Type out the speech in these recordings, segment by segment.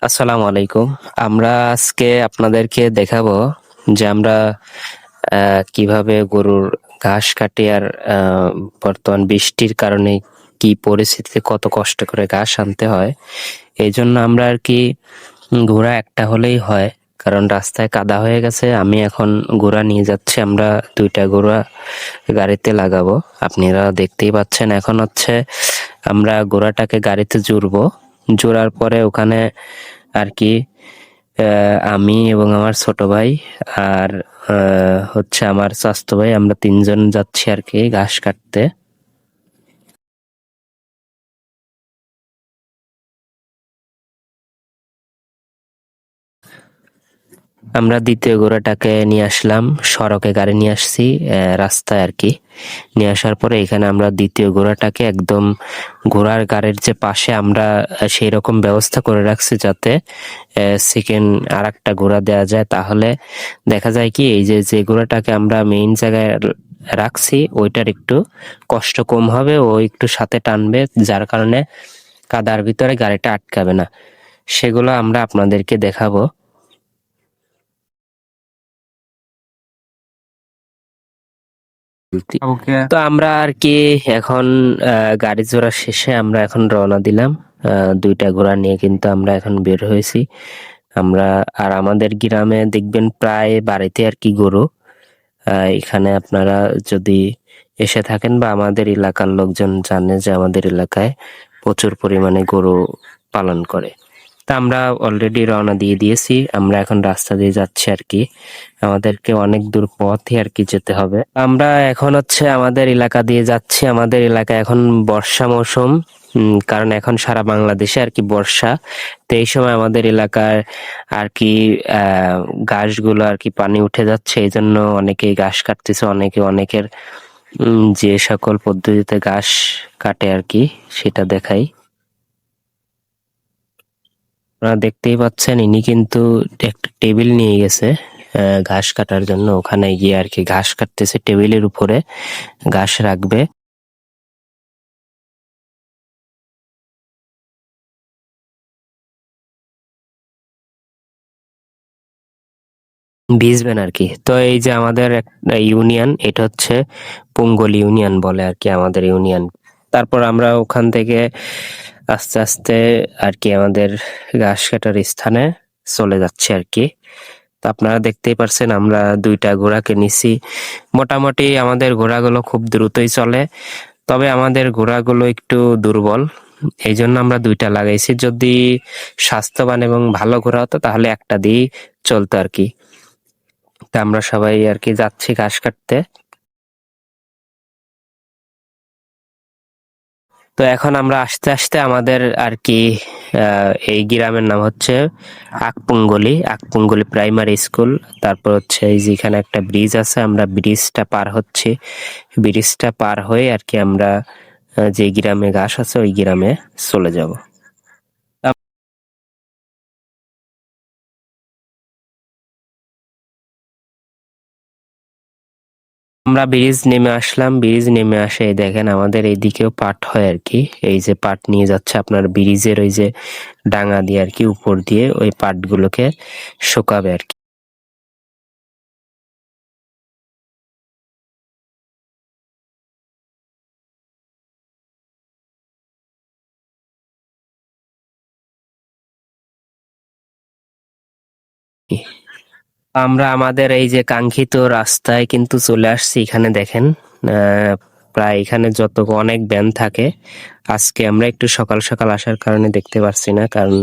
আসসালামু আলাইকুম। আমরা আজকে আপনাদেরকে দেখাবো যে আমরা কিভাবে গরুর ঘাস কাটি আর বর্তমান বৃষ্টির কারণে কি পরিস্থিতিতে কত কষ্ট করে ঘাস আনতে হয়। এই জন্য আমরা আর কি ঘোড়া একটা হলেই হয়, কারণ রাস্তায় কাদা হয়ে গেছে। আমি এখন ঘোড়া নিয়ে যাচ্ছি, আমরা দুইটা ঘোড়া গাড়িতে লাগাবো। আপনারা দেখতেই পাচ্ছেন। এখন হচ্ছে আমরা ঘোড়াটাকে গাড়িতে জুড়বো, জোড়ার পরে ওখানে আর কি আমি এবং আমার ছোট ভাই আর হচ্ছে আমার চাচাতো ভাই, আমরা তিনজন যাচ্ছি আর কি ঘাস কাটতে। আমরা দ্বিতীয় ঘোড়াটাকে নিয়ে আসলাম, সড়কে গাড়ি নিয়ে আসছি, রাস্তায় আর কি নিয়ে আসার পরে এখানে আমরা দ্বিতীয় ঘোড়াটাকে একদম ঘোড়ার গাড়ির যে পাশে আমরা সেই রকম ব্যবস্থা করে রাখছি যাতে সেকেন্ড আর একটা ঘোড়া দেওয়া যায়। তাহলে দেখা যায় কি, এই যে যে ঘোড়াটাকে আমরা মেইন জায়গায় রাখছি ওইটার একটু কষ্ট কম হবে, ও একটু সাথে টানবে, যার কারণে কাদার ভিতরে গাড়িটা আটকাবে না। সেগুলো আমরা আপনাদেরকে দেখাবো। ওকে। তো আমরা আর কি এখন গাড়ি জোড়া শেষে আমরা এখন রওনা দিলাম। দুইটা ঘোড়া নিয়ে কিন্তু আমরা এখন বের হয়েছি। আমরা আর আমাদের গ্রামে দেখবেন প্রায় বাড়িতে আর কি গরু। এখানে আপনারা যদি এসে থাকেন বা আমাদের এলাকার লোকজন জানে যে আমাদের এলাকায় প্রচুর পরিমাণে গরু পালন করে। তা আমরা অলরেডি রওনা দিয়ে দিয়েছি, আমরা এখন রাস্তা দিয়ে যাচ্ছি আর কি। আমাদেরকে অনেক দূর পথই আর কি যেতে হবে। আমরা এখন হচ্ছে আমাদের এলাকা দিয়ে যাচ্ছি। আমাদের এলাকা এখন বর্ষা মৌসুম, কারণ এখন সারা বাংলাদেশে আর কি বর্ষা। তো এই সময় আমাদের এলাকার আর কি ঘাসগুলো আর কি পানি উঠে যাচ্ছে, এই জন্য অনেকেই ঘাস কাটতেছে, অনেকের যে সকল পদ্ধতিতে ঘাস কাটে আর কি সেটা দেখাই। আপনারা দেখতেই পাচ্ছেন, ইনি কিন্তু একটা টেবিল নিয়ে গেছে ঘাস কাটার জন্য। ওখানে গিয়ে আর কি ঘাস কাটতেছে, টেবিলের উপরে ঘাস রাখবে। ভিজবেন আর কি। তো এই যে আমাদের একটা ইউনিয়ন, এটা হচ্ছে পুঙ্গল ইউনিয়ন বলে আর কি আমাদের ইউনিয়ন। তারপর আমরা ওখান থেকে আস্তে আস্তে আর কি আমাদের ঘাস কাটার স্থানে চলে যাচ্ছি আর কি। তো আপনারা দেখতেই পারছেন আমরা দুইটা ঘোড়াকে নিছি। মোটামুটি আমাদের ঘোড়াগুলো খুব দ্রুতই চলে, তবে আমাদের ঘোড়াগুলো একটু দুর্বল, এই জন্য আমরা দুইটা লাগাইছি। যদি স্বাস্থ্যবান এবং ভালো ঘোড়া হতো তাহলে একটা দিয়ে চলতো আর কি। তা আমরা সবাই আর কি যাচ্ছি ঘাস কাটতে। তো এখন আমরা আস্তে আস্তে আমাদের আর কি এই গ্রামের নাম হচ্ছে আকপুঙ্গলি প্রাইমারি স্কুল। তারপর হচ্ছে এই যেখানে একটা ব্রিজ আছে, আমরা ব্রিজটা পার হচ্ছি। ব্রিজটা পার হয়ে আর কি আমরা যে গ্রামে ঘাস আছে ওই গ্রামে চলে যাব। আমরা ব্রিজ নেমে আসলাম। ব্রিজ নেমে আসে এই দেখেন আমাদের এইদিকেও পাট হয় আর কি। এই যে পাট নিয়ে যাচ্ছে আপনার ব্রিজের ওই যে ডাঙা দিয়ে আর কি, উপর দিয়ে ওই পাটগুলোকে শুকাবে আর কি। আমরা আমাদের এই যে কাঙ্ক্ষিত রাস্তায় কিন্তু চলে আসছি। এখানে দেখেন প্রায় এখানে যত অনেক ভ্যান থাকে। আজকে আমরা একটু সকাল সকাল আসার কারণে দেখতে পারছি না, কারণ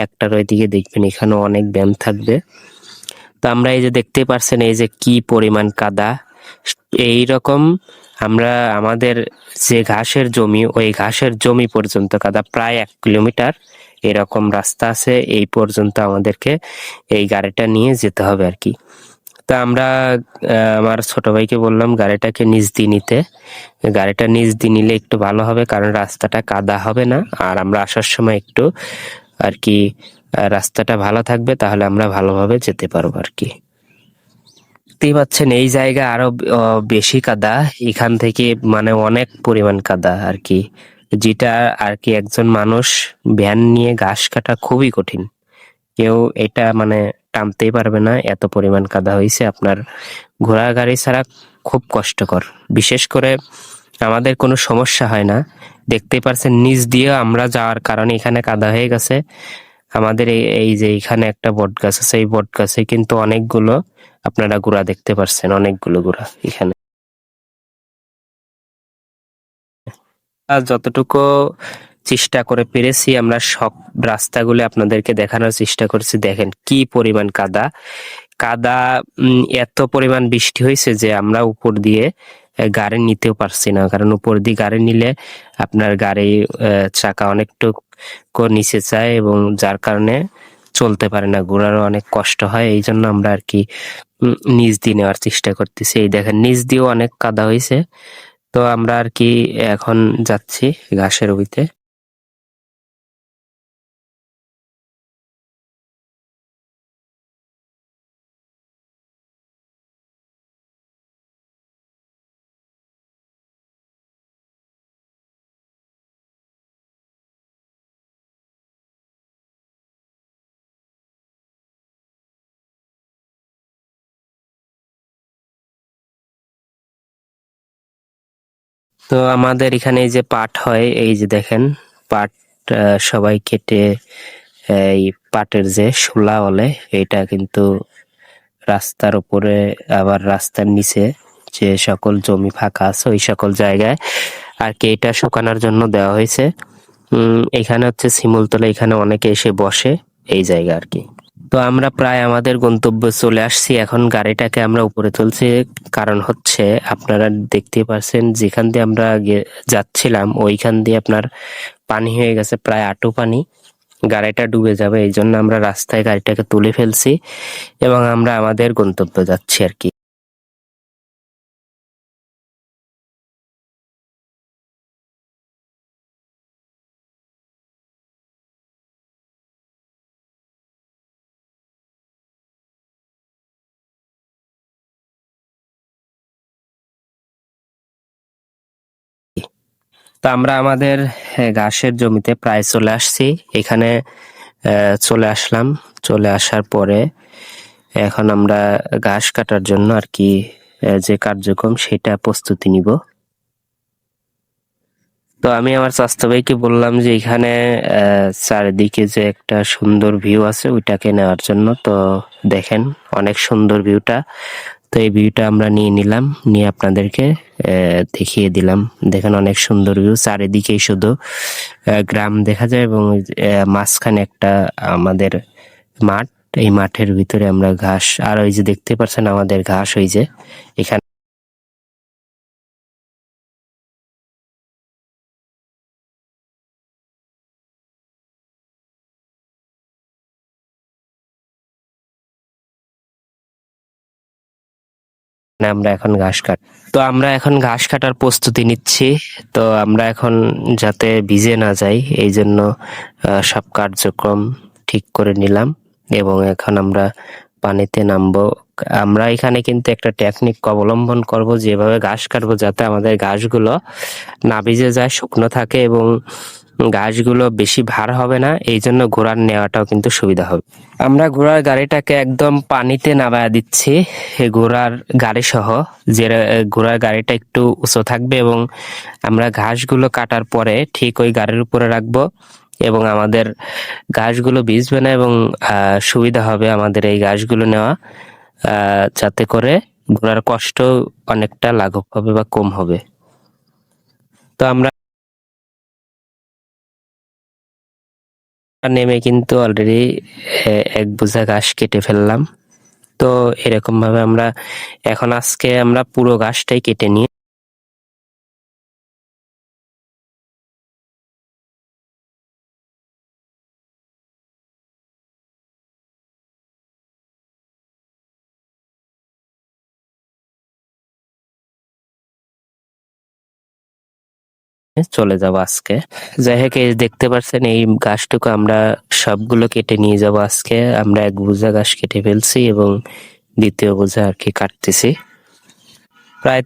একটার ওইদিকে দেখবেন এখানেও অনেক ভ্যান থাকবে। তো আমরা এই যে দেখতে পারছেন এই যে কি পরিমাণ কাদা। এই রকম আমরা আমাদের যে ঘাসের জমি, ওই ঘাসের জমি পর্যন্ত কাদা, প্রায় 1 কিলোমিটার এরকম রাস্তা আছে। এই পর্যন্ত আমাদেরকে এই গাড়িটা নিয়ে যেতে হবে আর কি। তা আমরা আমার ছোট ভাইকে বললাম গাড়িটাকে নিচ দিয়ে নিতে। গাড়িটা নিচ দিয়ে নিলে একটু ভালো হবে, কারণ রাস্তাটা কাদা হবে না, আর আমরা আসার সময় একটু আর কি রাস্তাটা ভালো থাকবে, তাহলে আমরা ভালোভাবে যেতে পারবো আর কি। দেখতেই পাচ্ছেন এই জায়গা আরো বেশি কাদা। এখান থেকে মানে অনেক পরিমাণ কাদা আর কি, যেটা আর কি একজন মানুষ ভ্যান নিয়ে ঘাস কাটা খুবই কঠিন। কেউ এটা মানে টানতেই পারবে না, এত পরিমাণ কাদা হয়েছে। আপনার ঘোড়া গাড়ি ছাড়া খুব কষ্টকর। বিশেষ করে আমাদের কোনো সমস্যা হয় না, দেখতেই পারছেন নিচ দিয়ে আমরা যাওয়ার কারণে এখানে কাদা হয়ে গেছে। আমাদের এই যে এখানে একটা বট গাছ আছে, এই বট গাছে কিন্তু অনেকগুলো আপনারা গুড়া দেখতে পারছেন, অনেকগুলো গুড়া এখানে। আর যতটুকু চেষ্টা করে পেরেছি আমরা সব রাস্তাগুলো আপনাদেরকে দেখানোর চেষ্টা করছি। দেখেন কি পরিমাণ কাদা কাদা এত পরিমাণ বৃষ্টি হয়েছে যে আমরা উপর দিয়ে গাড়ি নিতেও পারছি না, কারণ উপর দিয়ে গাড়ি নিলে আপনার গাড়ি চাকা অনেকটুকু নিচে যায় এবং যার কারণে চলতে পারে না, ঘোড়ারও অনেক কষ্ট হয়। এই জন্য আমরা আর কি নিচ দিয়ে নেওয়ার চেষ্টা করতেছি। এই দেখেন নিচ দিয়েও অনেক কাদা হয়েছে। তো আমরা আর কি এখন যাচ্ছি ঘাসের ওইতে। তো আমাদের এখানে এই যে পাট হয়, এই যে দেখেন পাট সবাই কেটে এই পাটের যে শোলা বলে এটা কিন্তু রাস্তার উপরে আবার রাস্তার নিচে যে সকল জমি ফাঁকা আছে ওই সকল জায়গায় আর কি এটা শুকানোর জন্য দেওয়া হয়েছে। এখানে হচ্ছে শিমুলতলা, এখানে অনেকে এসে বসে এই জায়গা আর কি। তো আমরা প্রায় আমাদের গন্তব্যে চলে আসছি, এখন গাড়িটাকে আমরা উপরে তুলছি। কারণ হচ্ছে আপনারা দেখতে পাচ্ছেন যেখান দিয়ে আমরা যাচ্ছিলাম ওইখান দিয়ে আপনার পানি হয়ে গেছে, প্রায় আঁটু পানি, গাড়িটা ডুবে যাবে। এই জন্য আমরা রাস্তায় গাড়িটাকে তুলে ফেলছি এবং আমরা আমাদের গন্তব্যে যাচ্ছি আর কি। তো আমরা আমাদের ঘাসের জমিতে প্রায় চলে আসছি। এখানে চলে আসলাম, চলে আসার পরে এখন আমরা ঘাস কাটার জন্য আর কি যে কার্যক্রম সেটা প্রস্তুতি নিব। তো আমি আমার চাচতো ভাইকে বললাম যে এখানে চারিদিকে যে একটা সুন্দর ভিউ আছে ওইটাকে নেওয়ার জন্য। তো দেখেন অনেক সুন্দর ভিউটা। তো এই ভিউটা আমরা নিয়ে নিলাম, নিয়ে আপনাদেরকে দেখিয়ে দিলাম। দেখেন অনেক সুন্দর ভিউ, চারিদিকেই শুধু গ্রাম দেখা যায় এবং মাঝখানে একটা আমাদের মাঠ। এই মাঠের ভিতরে আমরা ঘাস, আর ওই যে দেখতে পাচ্ছেন আমাদের ঘাস, ওই যে এখানে আমরা এখন ঘাস কাট তো আমরা এখন ঘাস কাটার প্রস্তুতি নিচ্ছি। তো আমরা এখন যাতে ভিজে না যাই এই জন্য সব কার্যক্রম ঠিক করে নিলাম এবং এখন আমরা পানিতে নামবো। আমরা এখানে কিন্তু একটা টেকনিক অবলম্বন করব, যেভাবে ঘাস কাটবো যাতে আমাদের ঘাসগুলো না ভিজে যায়, শুকনো থাকে এবং ঘাসগুলো বেশি ভার হবে না, এই জন্য ঘোড়ার নেওয়াটাও কিন্তু সুবিধা হবে। আমরা ঘোড়ার গাড়িটাকে একদম পানিতে নামায়া দিচ্ছি, ঘোড়ার গাড়ি সহ। যে ঘোড়ার গাড়িটা একটু উঁচু থাকবে এবং আমরা ঘাসগুলো কাটার পরে ঠিক ওই গাড়ির উপরে রাখবো এবং আমাদের ঘাসগুলো ভিজবে না এবং সুবিধা হবে আমাদের এই ঘাসগুলো নেওয়া, যাতে করে ঘোড়ার কষ্ট অনেকটা লাঘব হবে বা কম হবে। তো আমরা নেমে কিন্তু অলরেডি এক বোঝা ঘাস কেটে ফেললাম। তো এরকম ভাবে আমরা এখন আজকে আমরা পুরো ঘাসটাই কেটে নিয়ে চলে যাব আজকে। যাই হোক, এই দেখতে পাচ্ছেন এই ঘাসটুকু আমরা সবগুলো কেটে নিয়ে যাব আজকে। আমরা এক বোঝা ঘাস কেটে ফেলছি এবং দ্বিতীয় বোঝা আর কি কাটতেছি। প্রায়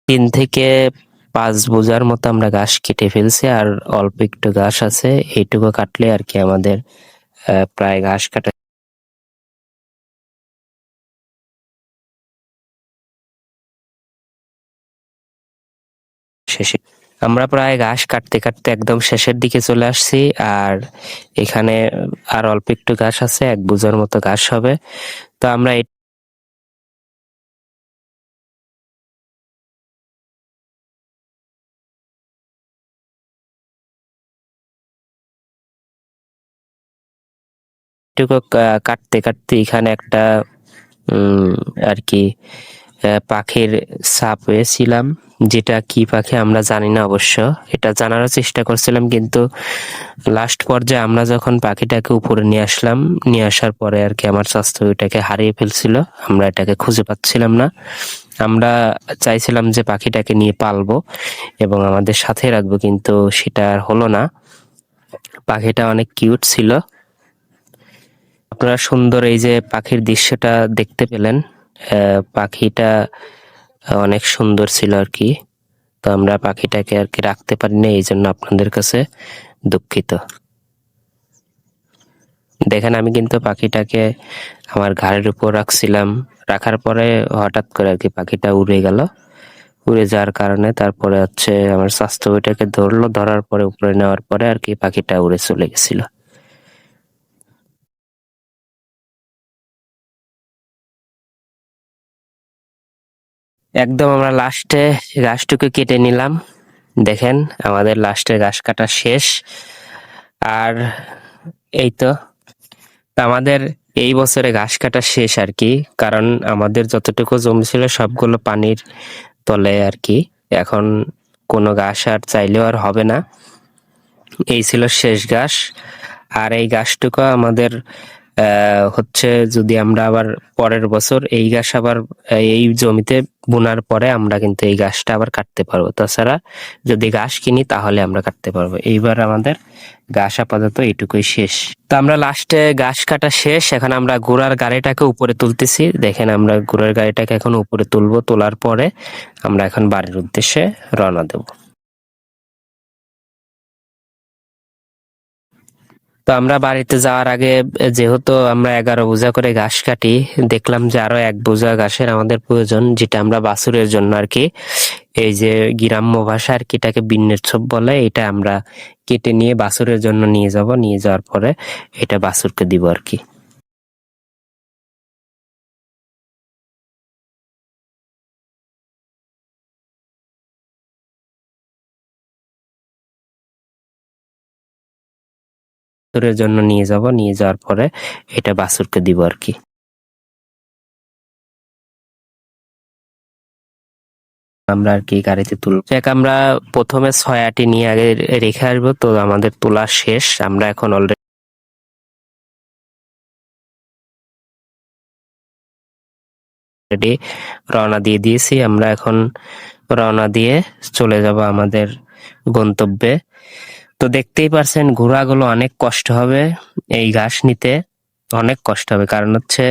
3 থেকে 5 বোঝার মতো আমরা ঘাস কেটে ফেলছি, আর অল্প একটু ঘাস আছে, এইটুকু কাটলে আর কি আমাদের প্রায় ঘাস কাটা শেষে। আমরা প্রায় ঘাস কাটতে কাটতে একদম শেষের দিকে চলে আসছি। আর এখানে আর অল্প একটু ঘাস আছে, 1 বোঝার মতো ঘাস হবে। তো আমরা এইটুকু কাটতে কাটতে এখানে একটা উম আর কি পাখির ছাপ হয়েছিলাম, যেটা কি পাখি আমরা জানি না অবশ্য। এটা জানারও চেষ্টা করছিলাম, কিন্তু লাস্ট পর্যায়ে আমরা যখন পাখিটাকে উপরে নিয়ে আসলাম, নিয়ে আসার পরে আর কি আমার স্বাস্থ্য ওইটাকে হারিয়ে ফেলছিল। আমরা এটাকে খুঁজে পাচ্ছিলাম না। আমরা চাইছিলাম যে পাখিটাকে নিয়ে পালবো এবং আমাদের সাথে রাখবো, কিন্তু সেটা আর হলো না। পাখিটা অনেক কিউট ছিল। আপনারা সুন্দর এই যে পাখির দৃশ্যটা দেখতে পেলেন। পাখিটা অনেক সুন্দর ছিল আর কি। তো আমরা পাখিটাকে আর কি রাখতে পারিনি, এই জন্য আপনাদের কাছে দুঃখিত। দেখেন, আমি কিন্তু পাখিটাকে আমার ঘাড়ের উপর রাখছিলাম, রাখার পরে হঠাৎ করে আর কি পাখিটা উড়ে গেল। উড়ে যাওয়ার কারণে তারপরে হচ্ছে আমার স্বাস্থ্য ওইটাকে ধরলো, ধরার পরে উপরে নেওয়ার পরে আর কি পাখিটা উড়ে চলে গেছিল। একদম আমরা লাস্টে ঘাসটুকু কেটে নিলাম। দেখেন, আমাদের লাস্টের ঘাস কাটা শেষ। আর এই তো, আমাদের এই বছরে ঘাস কাটা শেষ আর কি। কারণ আমাদের যতটুকু জমি ছিল সবগুলো পানির তলে আর কি। এখন কোনো ঘাস আর চাইলেও আর হবে না। এই ছিল শেষ ঘাস। আর এই ঘাসটুকু আমাদের হচ্ছে, যদি আমরা আবার পরের বছর এই ঘাস আবার এই জমিতে বোনার পরে আমরা কিন্তু এই ঘাসটা আবার কাটতে পারবো। তাছাড়া যদি ঘাস কিনি তাহলে আমরা কাটতে পারবো। এইবার আমাদের ঘাস আপাতত এইটুকুই শেষ। তো আমরা লাস্টে ঘাস কাটা শেষ। এখন আমরা ঘোড়ার গাড়িটাকে উপরে তুলতেছি। দেখেন, আমরা ঘোড়ার গাড়িটাকে এখন উপরে তুলবো। তোলার পরে আমরা এখন বাড়ির উদ্দেশ্যে রওনা দেবো। তো আমরা বাড়িতে যাওয়ার আগে, যেহেতু আমরা 11 বোঝা করে ঘাস কাটি, দেখলাম যে আরো 1 বোঝা ঘাসের আমাদের প্রয়োজন, যেটা আমরা বাছুরের জন্য আর কি, এই যে গ্রাম্য ভাষা আর কি এটাকে বিন্নের ছোপ বলে, এটা আমরা কেটে নিয়ে বাছুরের জন্য নিয়ে যাব। নিয়ে যাওয়ার পরে এটা বাছুরকে দিব আর কি। বাছুরের জন্য নিয়ে যাব, নিয়ে যাওয়ার পরে এটা বাছুরকে দিব আর কি। আমরা আর কি গাড়িতে তুলব। দেখ, আমরা প্রথমে 6 আটি নিয়ে আগে রেখে আসবো। তো আমাদের তোলা শেষ। আমরা এখন অলরেডি রওনা দিয়ে দিয়েছি। আমরা এখন রওনা দিয়ে চলে যাব আমাদের গন্তব্যে। তো দেখতেই পারছেন, ঘোড়াগুলো অনেক কষ্ট হবে এই ঘাস নিতে, অনেক কষ্ট হবে। কারণ হচ্ছে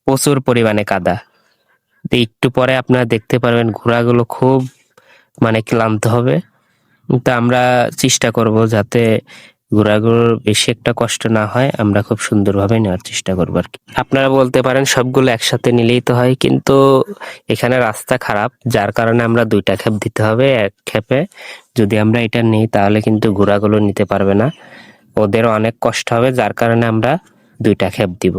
প্রচুর পরিমাণে কাদা। তো একটু পরে আপনারা দেখতে পারবেন ঘোড়াগুলো খুব মানে ক্লান্ত হবে। তো আমরা চেষ্টা করব যাতে ঘোড়াগুলোর বেশি একটা কষ্ট না হয়, আমরা খুব সুন্দরভাবে নেওয়ার চেষ্টা করবো আর কি। আপনারা বলতে পারেন সবগুলো একসাথে নিলেই তো হয়, কিন্তু এখানে রাস্তা খারাপ, যার কারণে আমরা 2টা খেপ দিতে হবে। এক খেপে যদি আমরা এটা নিই তাহলে কিন্তু ঘোড়াগুলো নিতে পারবে না, ওদেরও অনেক কষ্ট হবে, যার কারণে আমরা 2টা খেপ দিব।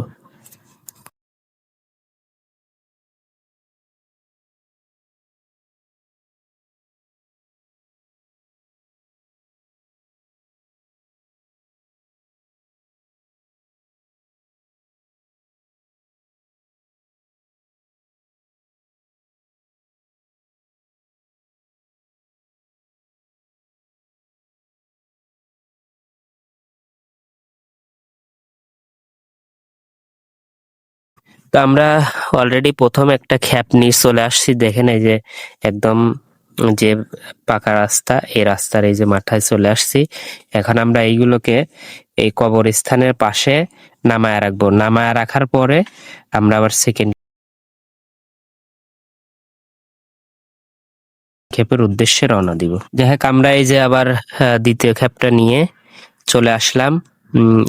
তো আমরা অলরেডি প্রথম একটা খ্যাপ নিয়ে চলে আসছি। দেখেন, এই যে একদম যে পাকা রাস্তা, এই রাস্তার এই যে মাথায় চলে আসছি। এখন আমরা এইগুলোকে এই কবরস্থানের পাশে নামায় রাখবো। নামায় রাখার পরে আমরা আবার সেকেন্ড ক্ষেপের উদ্দেশ্যে রওনা দিব। যাই হোক, আমরা এই যে আবার দ্বিতীয় ক্ষেপটা নিয়ে চলে আসলাম।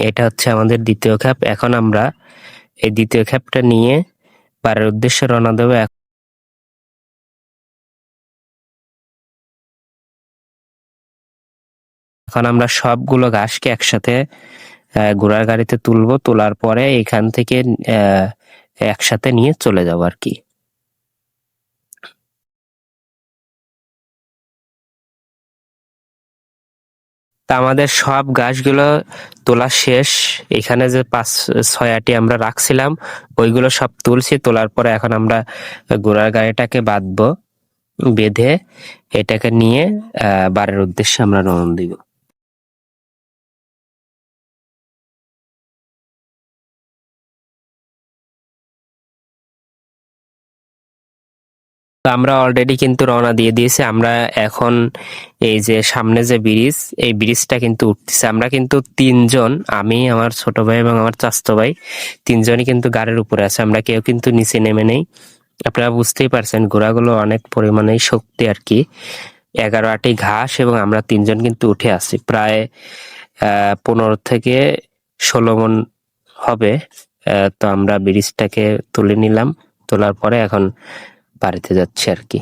এটা হচ্ছে আমাদের দ্বিতীয় ক্ষেপ। এখন আমরা এই দ্বিতীয় ক্ষেপটা নিয়ে পাড়ের উদ্দেশ্যে রওনা দেবো। এখন আমরা সবগুলো ঘাসকে একসাথে ঘোড়ার গাড়িতে তুলবো, তোলার পরে এখান থেকে একসাথে নিয়ে চলে যাবো আর কি। তা আমাদের সব গাছগুলো তোলা শেষ। এখানে যে 5-6টি আমরা রাখছিলাম ওইগুলো সব তুলছি। তোলার পরে এখন আমরা ঘোড়ার গাড়িটাকে বাঁধবো, বেঁধে এটাকে নিয়ে বাড়ির উদ্দেশ্যে আমরা রওনা দিব। তো আমরা অলরেডি কিন্তু রওনা দিয়ে দিয়েছি। আমরা এখন এই যে সামনে যে ব্রিজ, এই ব্রিজটা কিন্তু উঠতেছে। আমরা কিন্তু 3জন, আমি, আমার ছোট ভাই এবং আমার চাচাতো ভাই, 3জনই কিন্তু গাড়ির উপরে আছে। আমরা কেউ কিন্তু নিচে নেমে নেই। আপনারা বুঝতেই পারছেন ঘোড়াগুলো অনেক পরিমাণে শক্তি আর কি। 11টি ঘাস এবং আমরা 3জন কিন্তু উঠে আসছি। প্রায় 15 থেকে 16 মণ হবে। তো আমরা ব্রিজটাকে তুলে নিলাম, তোলার পরে এখন বাড়িতে যাচ্ছে আর কি।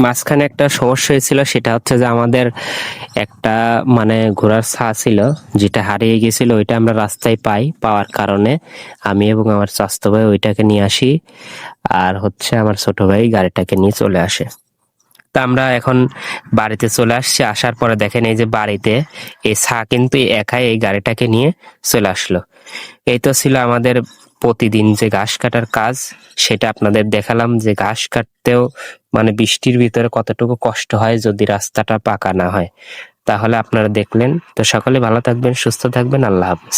মাঝখানে একটা সমস্যা হয়েছিল, সেটা হচ্ছে যে আমাদের একটা মানে ঘোড়ার ছা ছিল, যেটা হারিয়ে গেছিল। ওইটা আমরা রাস্তায় পাওয়ার কারণে আমি এবং আমার চাচাতো ভাই ওইটাকে নিয়ে আসি, আর হচ্ছে আমার ছোট ভাই গাড়িটাকে নিয়ে চলে আসে। তা আমরা এখন বাড়িতে চলে আসছি। আসার পরে দেখেন এই যে বাড়িতে এই ছা কিন্তু একাই এই গাড়িটাকে নিয়ে চলে আসলো। এই তো ছিল আমাদের প্রতিদিন যে ঘাস কাটার কাজ, সেটা আপনাদের দেখালাম যে ঘাস কাটতেও মানে বৃষ্টির ভিতরে কতটুকু কষ্ট হয় যদি রাস্তাটা পাকা না হয়। তাহলে আপনারা দেখলেন। তো সকলে ভালো থাকবেন, সুস্থ থাকবেন। আল্লাহ হাফেজ।